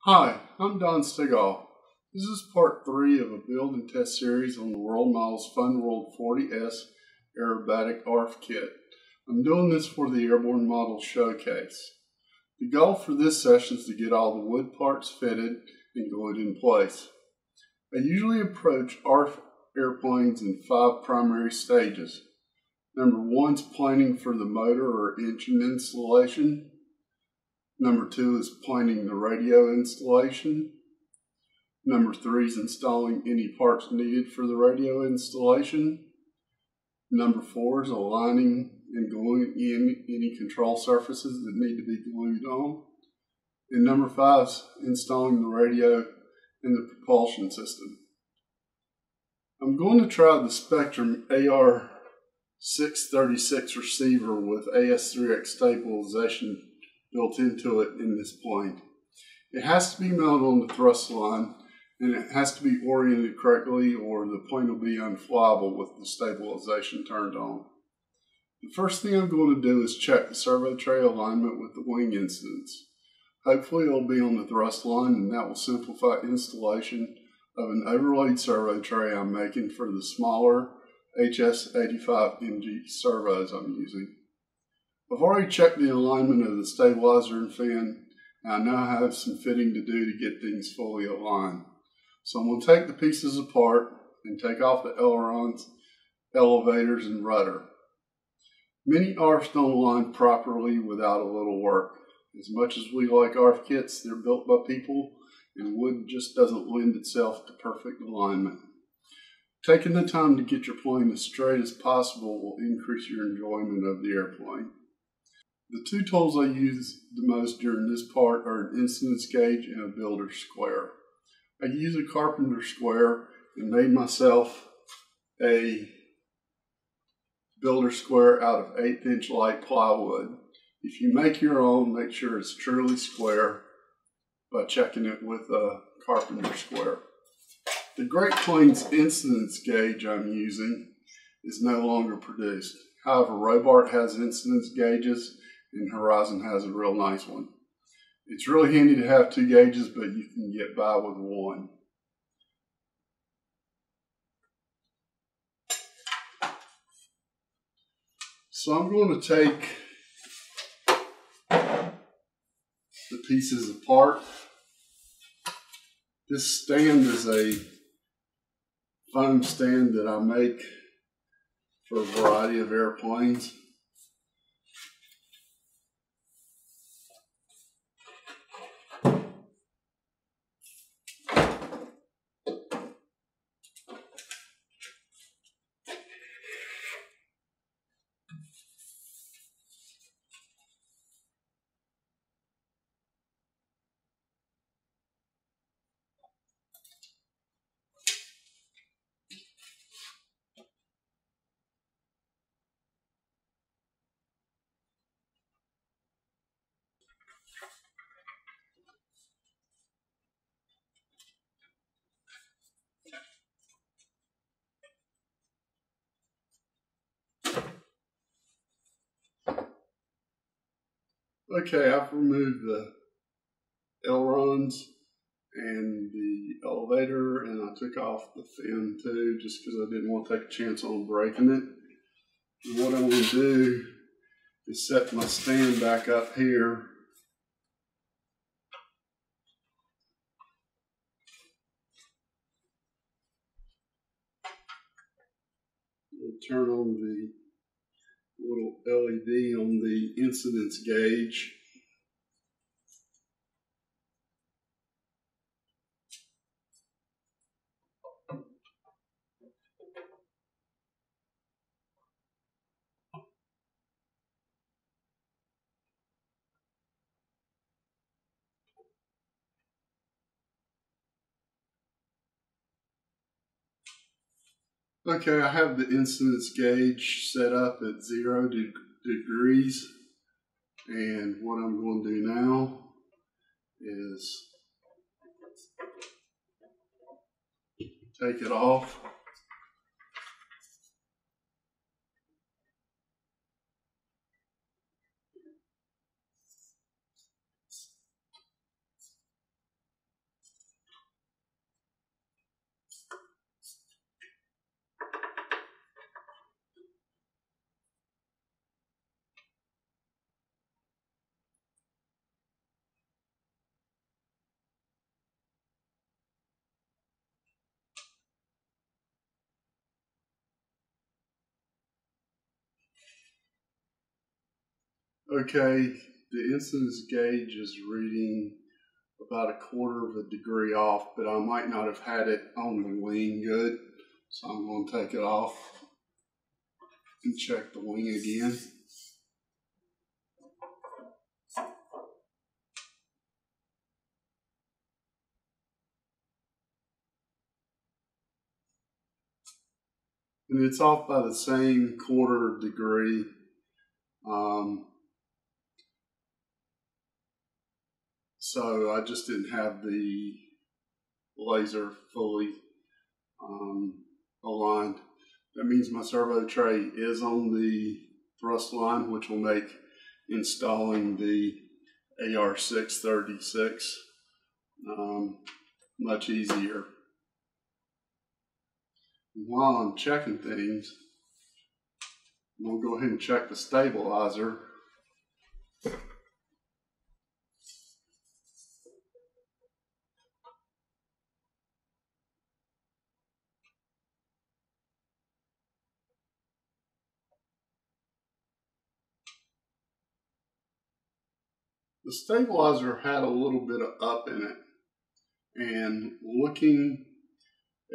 Hi, I'm Don Stegall. This is part 3 of a build and test series on the World Models Fun World 40S Aerobatic ARF Kit. I'm doing this for the Airborne Model Showcase. The goal for this session is to get all the wood parts fitted and glued in place. I usually approach ARF airplanes in 5 primary stages. Number 1 is planning for the motor or engine installation. Number 2 is planning the radio installation. Number 3 is installing any parts needed for the radio installation. Number 4 is aligning and gluing in any control surfaces that need to be glued on. And number 5 is installing the radio and the propulsion system. I'm going to try the Spectrum AR636 receiver with AS3X stabilization built into it in this plane. It has to be mounted on the thrust line, and it has to be oriented correctly or the plane will be unflyable with the stabilization turned on. The first thing I'm going to do is check the servo tray alignment with the wing incidence. Hopefully it'll be on the thrust line, and that will simplify installation of an overlaid servo tray I'm making for the smaller HS85MG servos I'm using. I've already checked the alignment of the stabilizer and fin, and I now have some fitting to do to get things fully aligned. So I'm going to take the pieces apart and take off the ailerons, elevators, and rudder. Many ARFs don't align properly without a little work. As much as we like ARF kits, they're built by people, and wood just doesn't lend itself to perfect alignment. Taking the time to get your plane as straight as possible will increase your enjoyment of the airplane. The two tools I use the most during this part are an incidence gauge and a builder square. I use a carpenter square and made myself a builder square out of 1/8 inch light plywood. If you make your own, make sure it's truly square by checking it with a carpenter square. The Great Plains incidence gauge I'm using is no longer produced. However, Robart has incidence gauges, and Horizon has a real nice one. It's really handy to have 2 gauges, but you can get by with 1. So I'm going to take the pieces apart. This stand is a foam stand that I make for a variety of airplanes. Okay, I've removed the ailerons and the elevator, and I took off the fin too, just because I didn't want to take a chance on breaking it. And what I'm going to do is set my stand back up here. We'll turn on the little LED on the incidence gauge. Okay, I have the incidence gauge set up at 0 degrees, and what I'm going to do now is take it off. Okay, the incidence gauge is reading about 1/4 degree off, but I might not have had it on the wing good, so I'm going to take it off and check the wing again. And it's off by the same 1/4 degree. So I just didn't have the laser fully aligned. That means my servo tray is on the thrust line, which will make installing the AR636 much easier. And while I'm checking things, I'm going to go ahead and check the stabilizer. The stabilizer had a little bit of up in it, and looking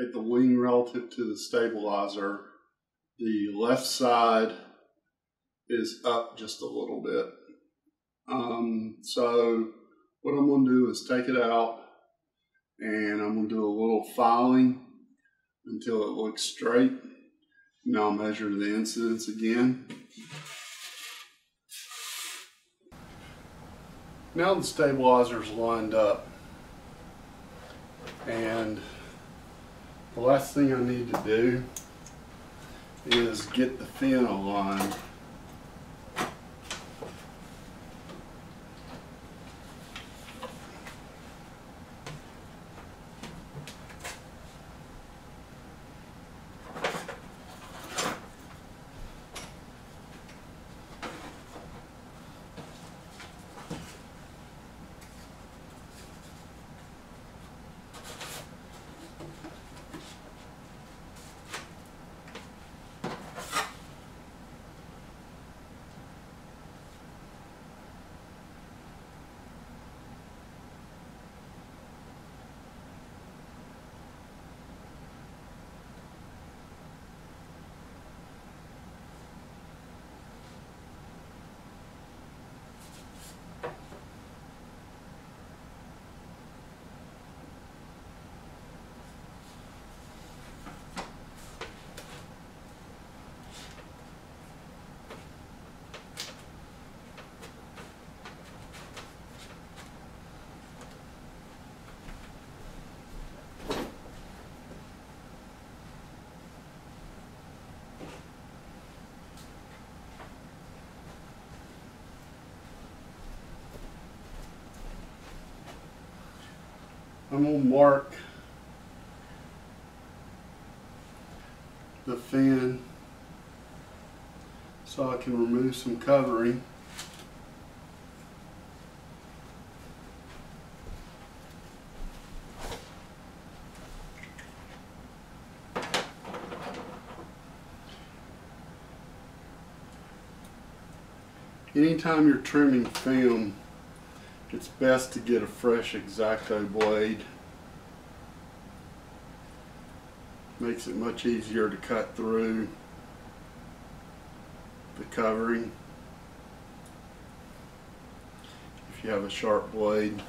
at the wing relative to the stabilizer, the left side is up just a little bit. So what I'm going to do is take it out, and I'm going to do a little filing until it looks straight. Now I'll measure the incidence again. Now the stabilizer's lined up, and the last thing I need to do is get the fin aligned. I'm going to mark the fin so I can remove some covering. Anytime you're trimming film, it's best to get a fresh X-Acto blade. Makes it much easier to cut through the covering if you have a sharp blade.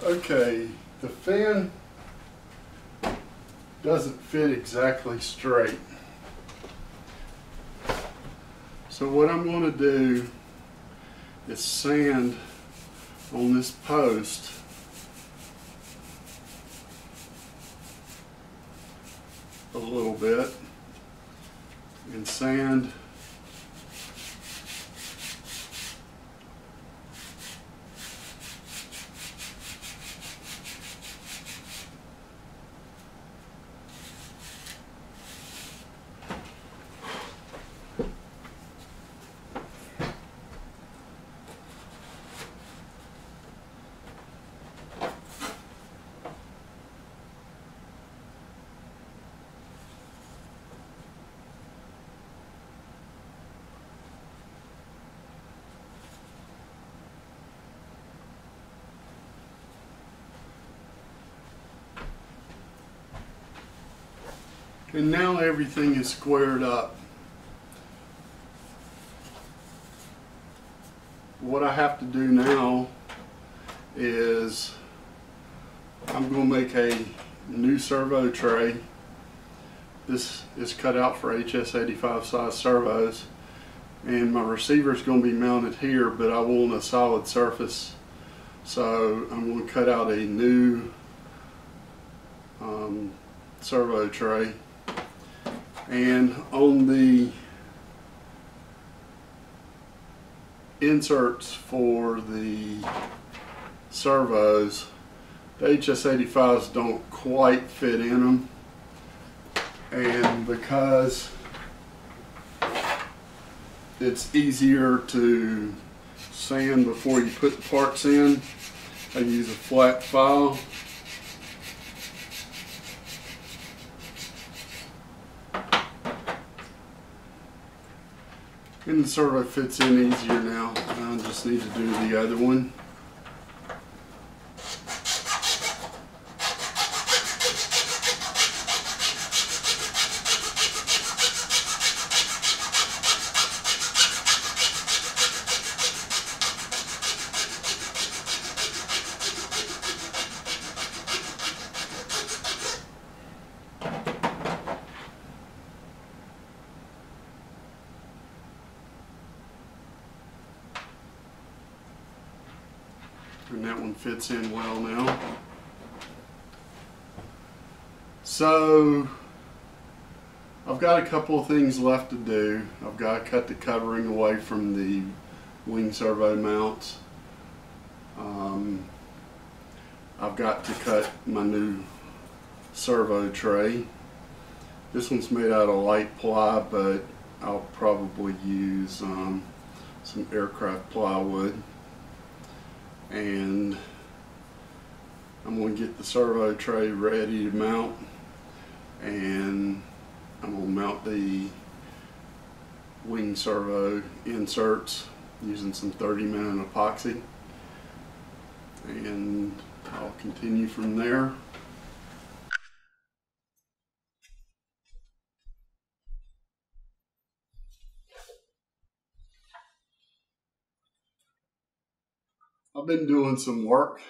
Okay, the fan doesn't fit exactly straight. So what I'm going to do is sand on this post a little bit and sand and now everything is squared up. What I have to do now is I'm going to make a new servo tray. This is cut out for HS85 size servos, and my receiver is going to be mounted here, but I want a solid surface, so I'm going to cut out a new servo tray. And on the inserts for the servos, the HS85s don't quite fit in them, and because it's easier to sand before you put the parts in, I use a flat file. And the servo fits in easier now. I just need to do the other one. And that one fits in well now. So I've got a couple of things left to do. I've got to cut the covering away from the wing servo mounts. I've got to cut my new servo tray. This one's made out of light ply, but I'll probably use some aircraft plywood. And I'm going to get the servo tray ready to mount, and I'm going to mount the wing servo inserts using some 30-minute epoxy, and I'll continue from there. I've been doing some work.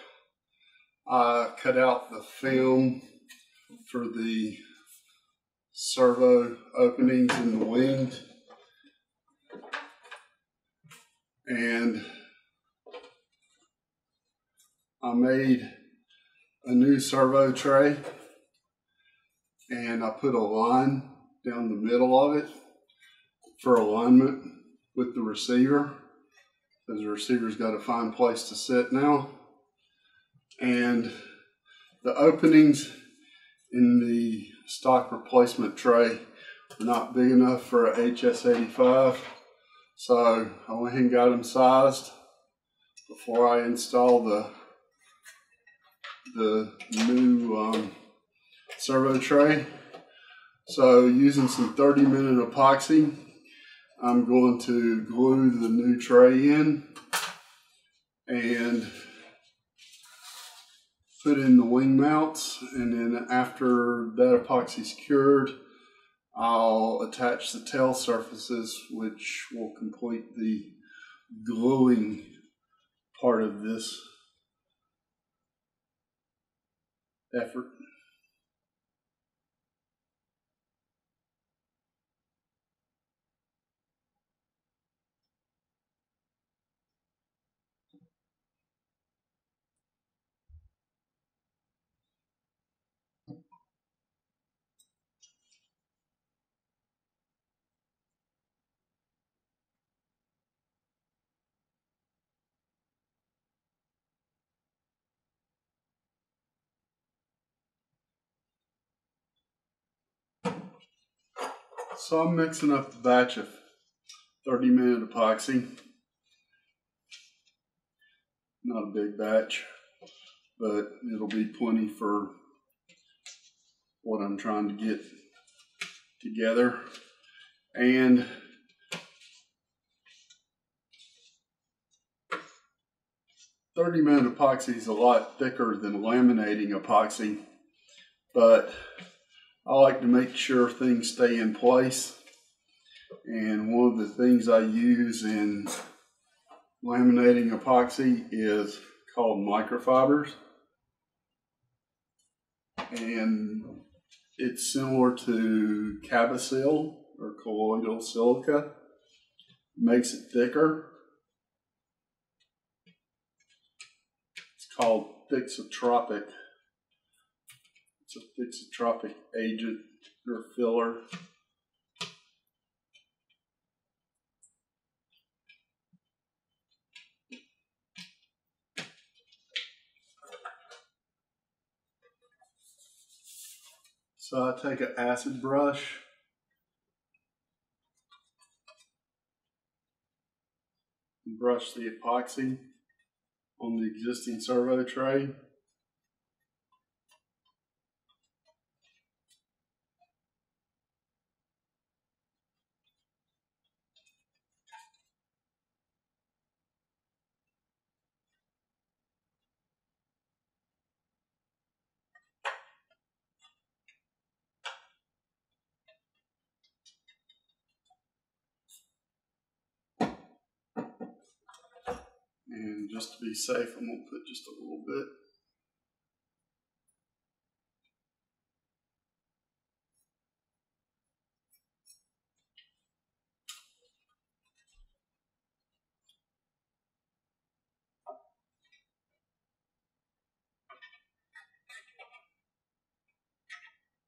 I cut out the film for the servo openings in the wings, and I made a new servo tray, and I put a line down the middle of it for alignment with the receiver, because the receiver's got to find a place to sit now. And the openings in the stock replacement tray are not big enough for a HS85, so I went ahead and got them sized before I install the new servo tray. So using some 30-minute epoxy, I'm going to glue the new tray in and put in the wing mounts, and then after that epoxy's cured, I'll attach the tail surfaces, which will complete the gluing part of this effort. So I'm mixing up the batch of 30-minute epoxy. Not a big batch, but it'll be plenty for what I'm trying to get together. And .30-minute epoxy is a lot thicker than laminating epoxy, but I like to make sure things stay in place. And one of the things I use in laminating epoxy is called microfibers. And it's similar to Cabasil or colloidal silica. It makes it thicker. It's called thixotropic. It's a thixotropic agent or filler. So I take an acid brush and brush the epoxy on the existing servo tray. And just to be safe, I'm going to put just a little bit.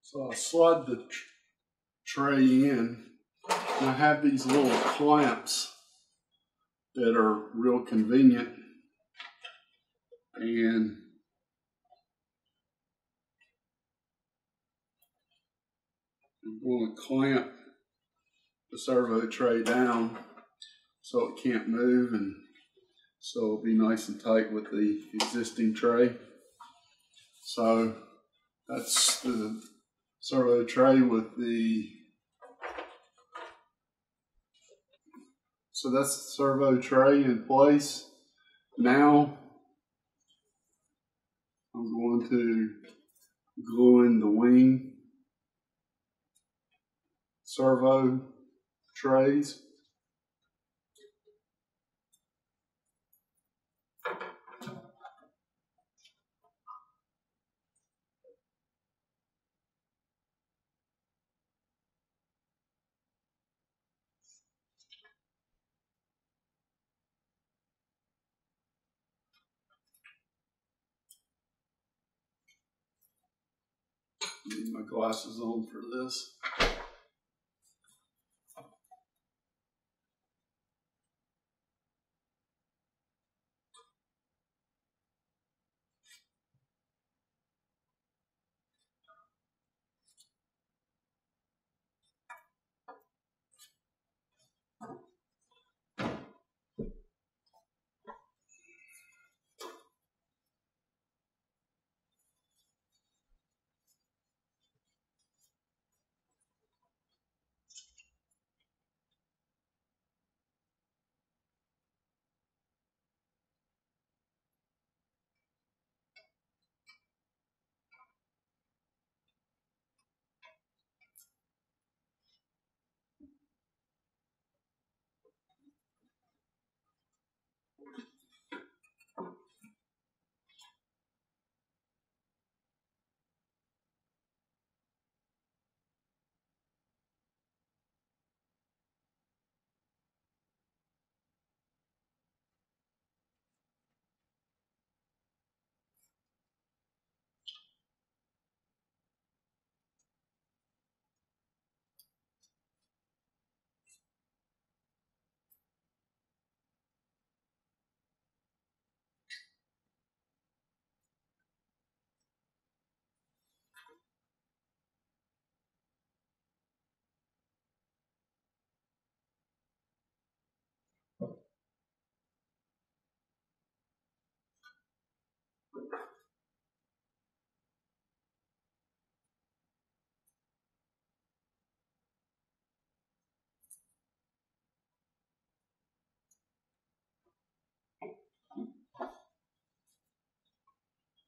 So I slide the tray in, and I have these little clamps that are real convenient. And I'm going to clamp the servo tray down so it can't move, and so it'll be nice and tight with the existing tray. So that's the servo tray with the, so that's the servo tray in place. Now I'm going to glue in the wing servo trays. Need my glasses on for this.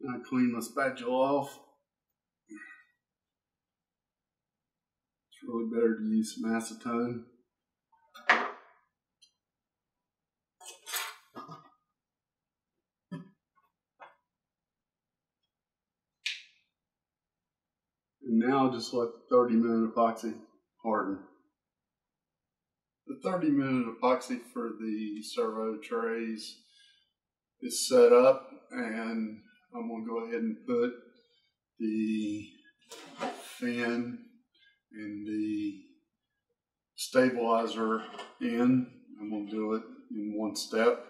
And I clean my spatula off. It's really better to use some acetone. And now just let the 30-minute epoxy harden. The 30-minute epoxy for the servo trays is set up, and I'm going to go ahead and put the fan and the stabilizer in. I'm going to do it in one step.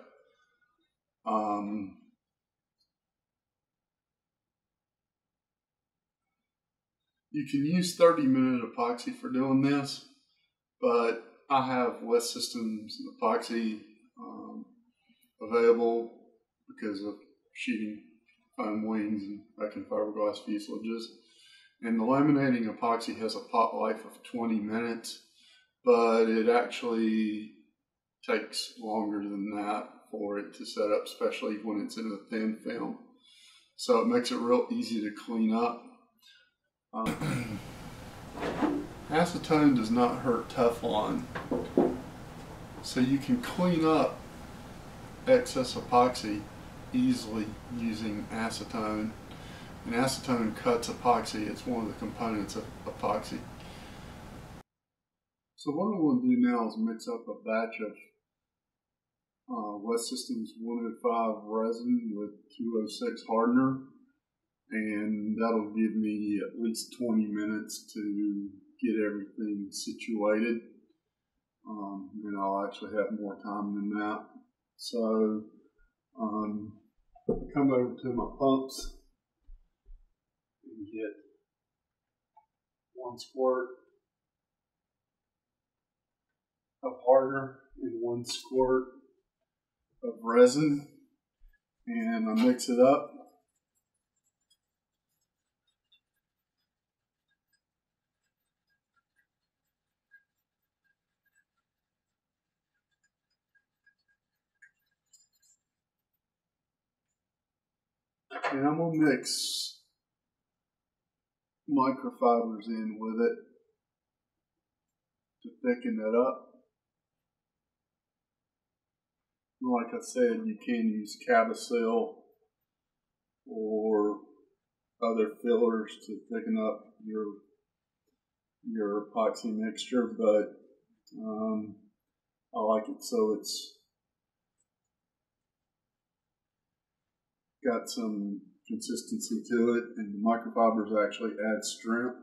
You can use 30-minute epoxy for doing this, but I have West Systems epoxy available because of sheeting foam wings and vacuum fiberglass fuselages. And the laminating epoxy has a pot life of 20 minutes, but it actually takes longer than that for it to set up, especially when it's in a thin film. So it makes it real easy to clean up. Acetone does not hurt Teflon, so you can clean up excess epoxy easily using acetone. And acetone cuts epoxy. It's one of the components of epoxy. So what I'm going to do now is mix up a batch of West Systems 105 resin with 206 hardener, and that'll give me at least 20 minutes to get everything situated, and I'll actually have more time than that. So come over to my pumps and get 1 squirt of hardener and 1 squirt of resin, and I mix it up. And I'm going to mix microfibers in with it to thicken it up. Like I said, you can use Cabasil or other fillers to thicken up your epoxy mixture, but I like it so it's got some consistency to it, and the microfibers actually add strength.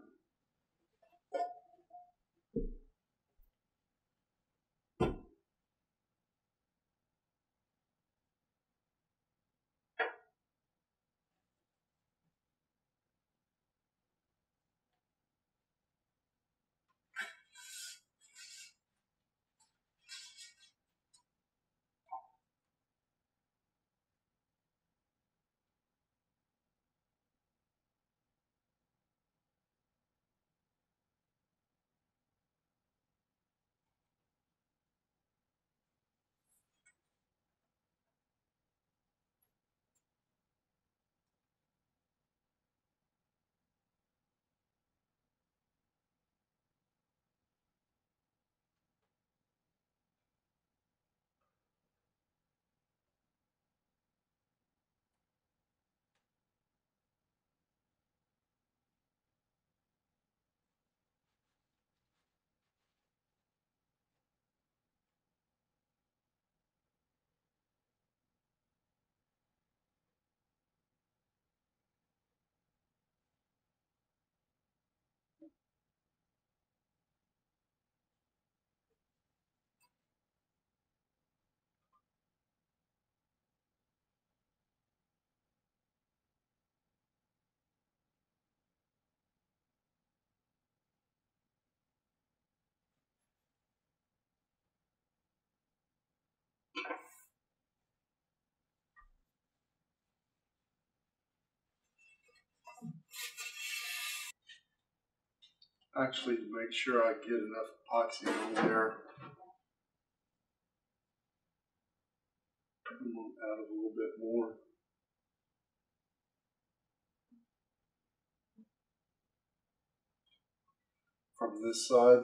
Actually, to make sure I get enough epoxy on there, I'm going to add a little bit more. from this side.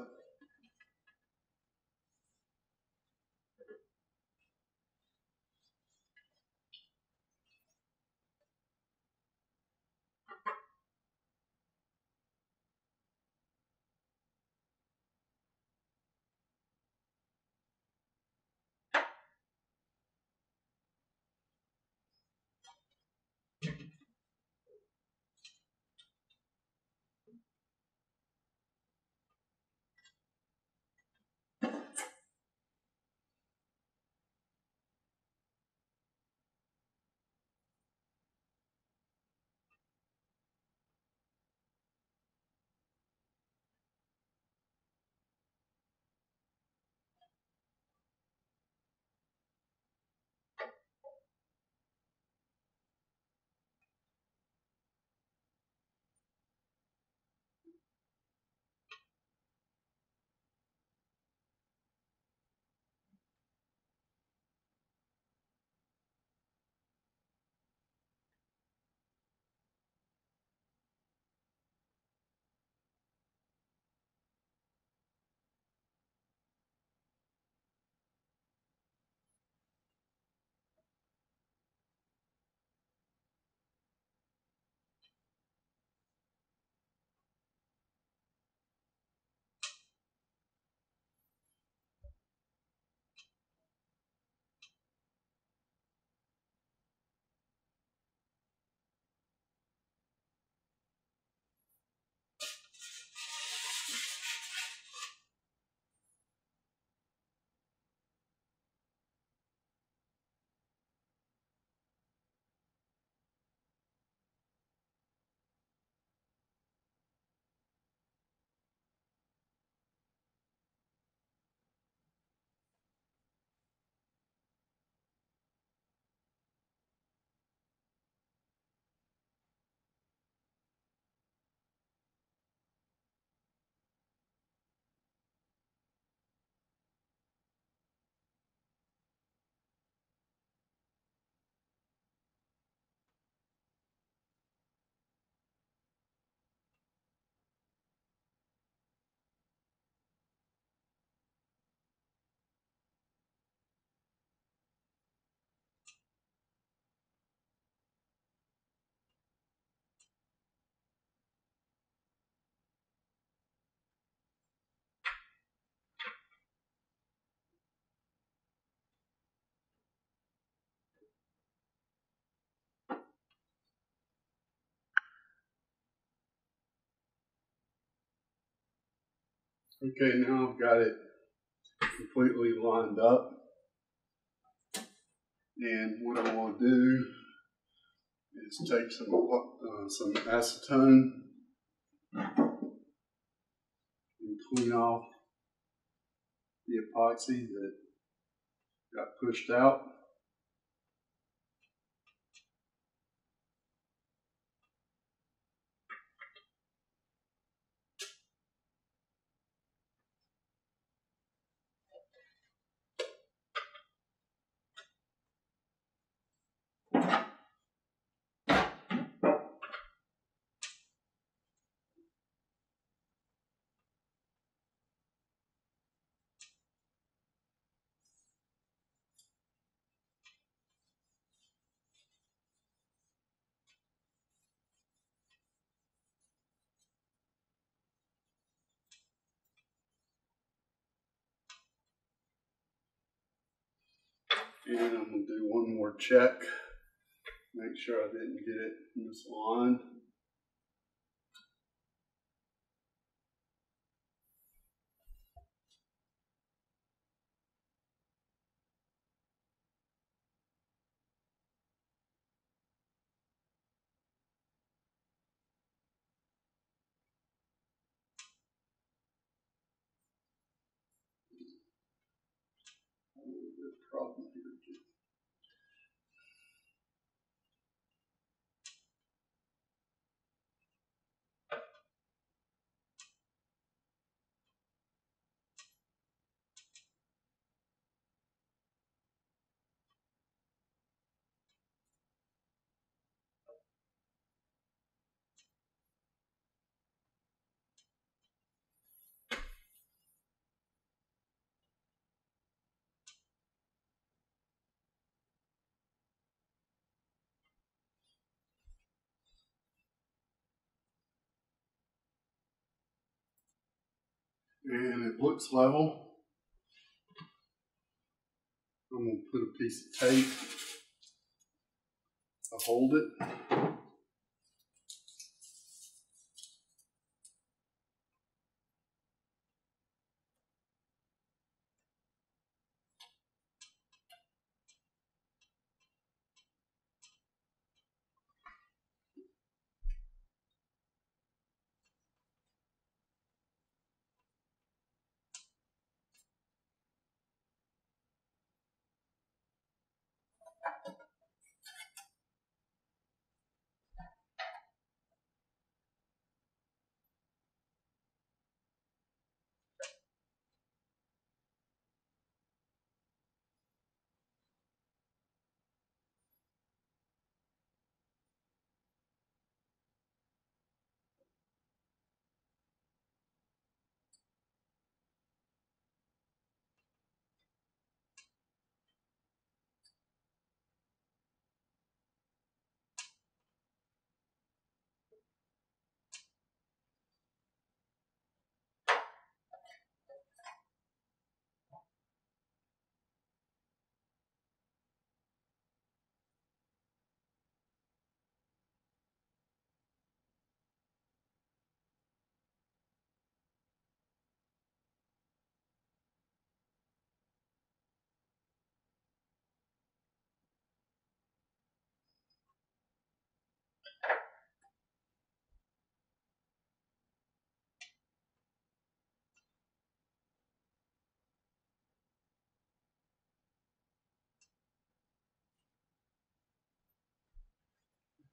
Okay, now I've got it completely lined up. And what I want to do is take some acetone and clean off the epoxy that got pushed out. And I'm going to do one more check, make sure I didn't get it misaligned. Problem here. and it looks level. I'm going to put a piece of tape to hold it.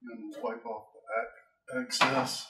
And wipe off the excess.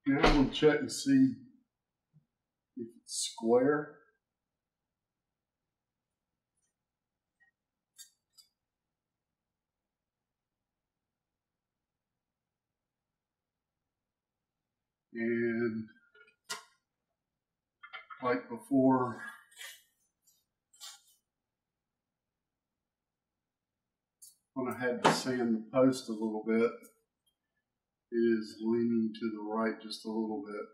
Now I'm going to check and see if it's square. And like before, when I had to sand the post a little bit, it is leaning to the right just a little bit.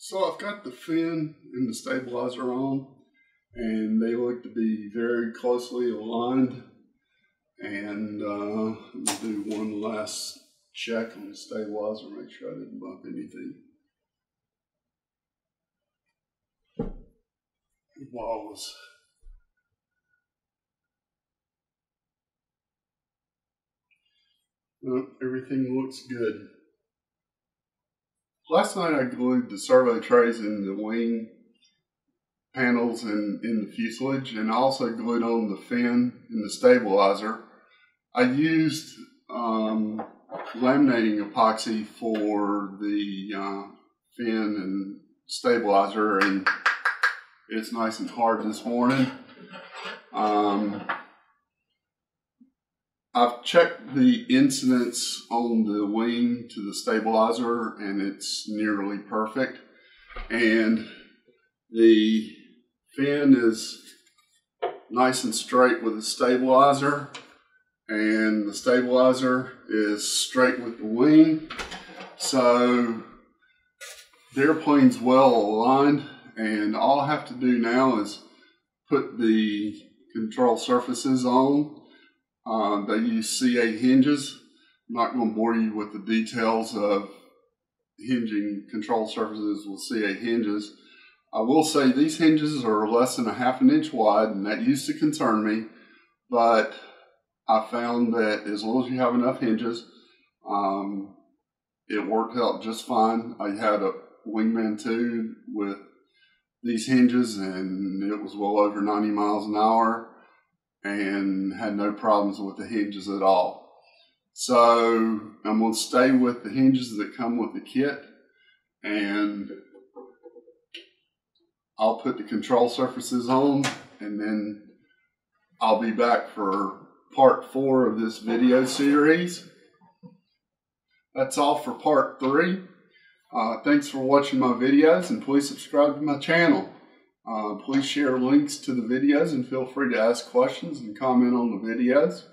So I've got the fin and the stabilizer on, and they look to be very closely aligned. And I'll do one last check on the stabilizer, make sure I didn't bump anything. walls. Well, everything looks good. Last night I glued the servo trays in the wing panels and in the fuselage, and I also glued on the fin and the stabilizer. I used laminating epoxy for the fin and stabilizer, and it's nice and hard this morning. I've checked the incidence on the wing to the stabilizer, and it's nearly perfect. And the fin is nice and straight with the stabilizer, and the stabilizer is straight with the wing. So the airplane's well aligned, and all I have to do now is put the control surfaces on. They use CA hinges. I'm not going to bore you with the details of hinging control surfaces with CA hinges. I will say these hinges are less than a ½ inch wide, and that used to concern me, but I found that as long as you have enough hinges, it worked out just fine. I had a Wingman 2 with these hinges, and it was well over 90 miles an hour and had no problems with the hinges at all. So I'm going to stay with the hinges that come with the kit, and I'll put the control surfaces on, and then I'll be back for part 4 of this video series. That's all for part 3. Thanks for watching my videos, and please subscribe to my channel. Please share links to the videos, and feel free to ask questions and comment on the videos.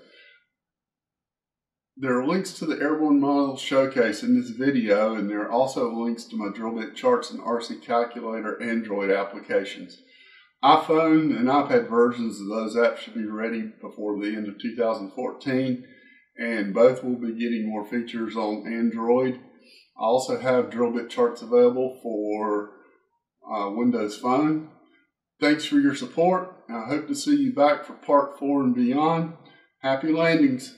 There are links to the Airborne Model Showcase in this video, and there are also links to my drill bit charts and RC Calculator Android applications. iPhone and iPad versions of those apps should be ready before the end of 2014, and both will be getting more features on Android. I also have drill bit charts available for Windows Phone. Thanks for your support. I hope to see you back for part 4 and beyond. Happy landings.